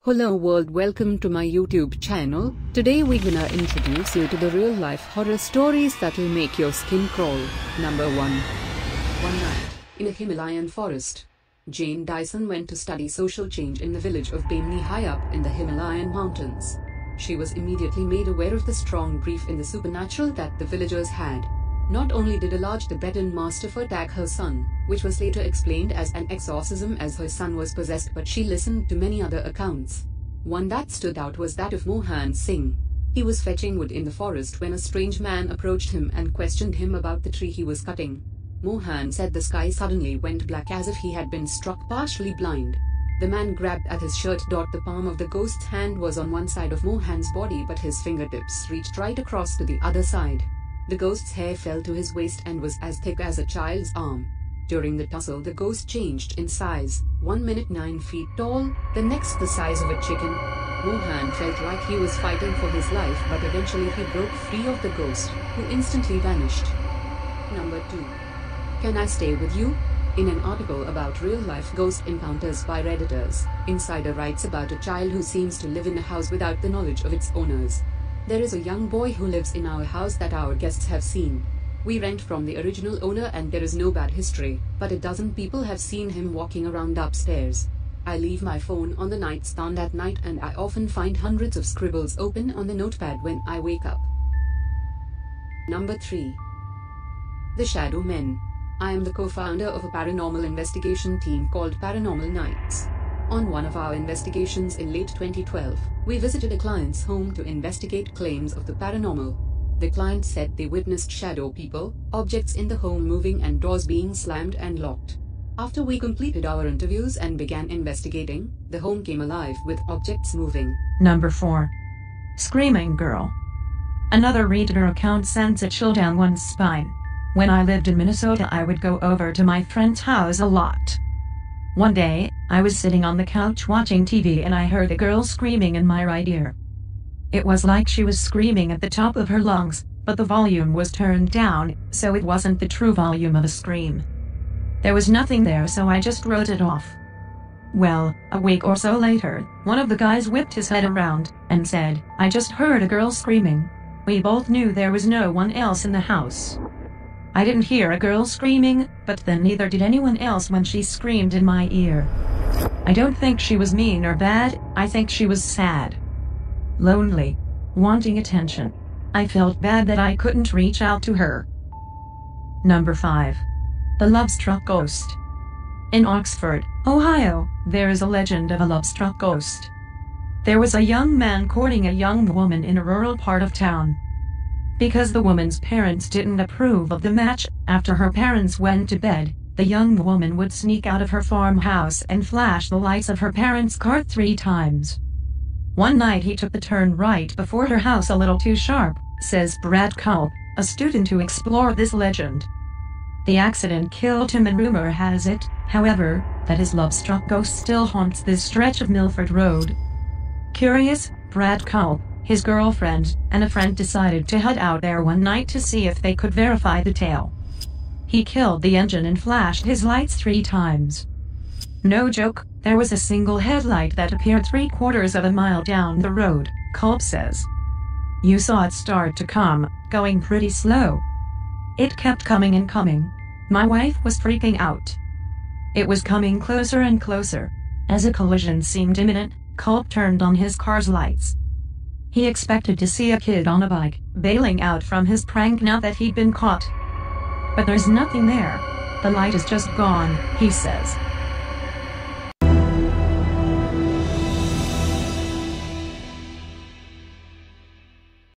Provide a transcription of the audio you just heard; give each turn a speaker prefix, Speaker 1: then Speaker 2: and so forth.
Speaker 1: Hello world, welcome to my YouTube channel. Today we're gonna introduce you to the real life horror stories that'll make your skin crawl. Number 1. One night, in a Himalayan forest, Jane Dyson went to study social change in the village of Bamni high up in the Himalayan mountains. She was immediately made aware of the strong belief in the supernatural that the villagers had. Not only did a large Tibetan mastiff attack her son, which was later explained as an exorcism as her son was possessed, but she listened to many other accounts. One that stood out was that of Mohan Singh. He was fetching wood in the forest when a strange man approached him and questioned him about the tree he was cutting. Mohan said the sky suddenly went black as if he had been struck partially blind. The man grabbed at his shirt. The palm of the ghost's hand was on one side of Mohan's body, but his fingertips reached right across to the other side. The ghost's hair fell to his waist and was as thick as a child's arm. During the tussle, the ghost changed in size. 1 minute 9 feet tall, the next the size of a chicken. Mohan felt like he was fighting for his life, but eventually he broke free of the ghost, who instantly vanished. Number 2. Can I Stay With You? In an article about real-life ghost encounters by Redditors, Insider writes about a child who seems to live in a house without the knowledge of its owners. There is a young boy who lives in our house that our guests have seen. We rent from the original owner and there is no bad history, but a dozen people have seen him walking around upstairs. I leave my phone on the nightstand at night and I often find hundreds of scribbles open on the notepad when I wake up. Number 3. The Shadow Men. I am the co-founder of a paranormal investigation team called Paranormal Nights. On one of our investigations in late 2012, we visited a client's home to investigate claims of the paranormal. The client said they witnessed shadow people, objects in the home moving and doors being slammed and locked. After we completed our interviews and began investigating, the home came alive with objects moving.
Speaker 2: Number 4. Screaming Girl. Another reader account sends a chill down one's spine. When I lived in Minnesota, I would go over to my friend's house a lot. One day, I was sitting on the couch watching TV and I heard a girl screaming in my right ear. It was like she was screaming at the top of her lungs, but the volume was turned down, so it wasn't the true volume of a scream. There was nothing there, so I just wrote it off. Well, a week or so later, one of the guys whipped his head around and said, "I just heard a girl screaming." We both knew there was no one else in the house. I didn't hear a girl screaming, but then neither did anyone else when she screamed in my ear. I don't think she was mean or bad, I think she was sad. Lonely. Wanting attention. I felt bad that I couldn't reach out to her. Number 5. The Love-Struck Ghost. In Oxford, Ohio, there is a legend of a love-struck ghost. There was a young man courting a young woman in a rural part of town. Because the woman's parents didn't approve of the match, after her parents went to bed, the young woman would sneak out of her farmhouse and flash the lights of her parents' car 3 times. One night he took the turn right before her house a little too sharp, says Brad Culp, a student who explored this legend. The accident killed him and rumor has it, however, that his love-struck ghost still haunts this stretch of Milford Road. Curious, Brad Culp, his girlfriend, and a friend decided to head out there one night to see if they could verify the tale. He killed the engine and flashed his lights 3 times. No joke, there was a single headlight that appeared 3/4 of a mile down the road, Culp says. You saw it start to come, going pretty slow. It kept coming and coming. My wife was freaking out. It was coming closer and closer. As a collision seemed imminent, Culp turned on his car's lights. He expected to see a kid on a bike, bailing out from his prank now that he'd been caught. But there's nothing there. The light is just gone, he says.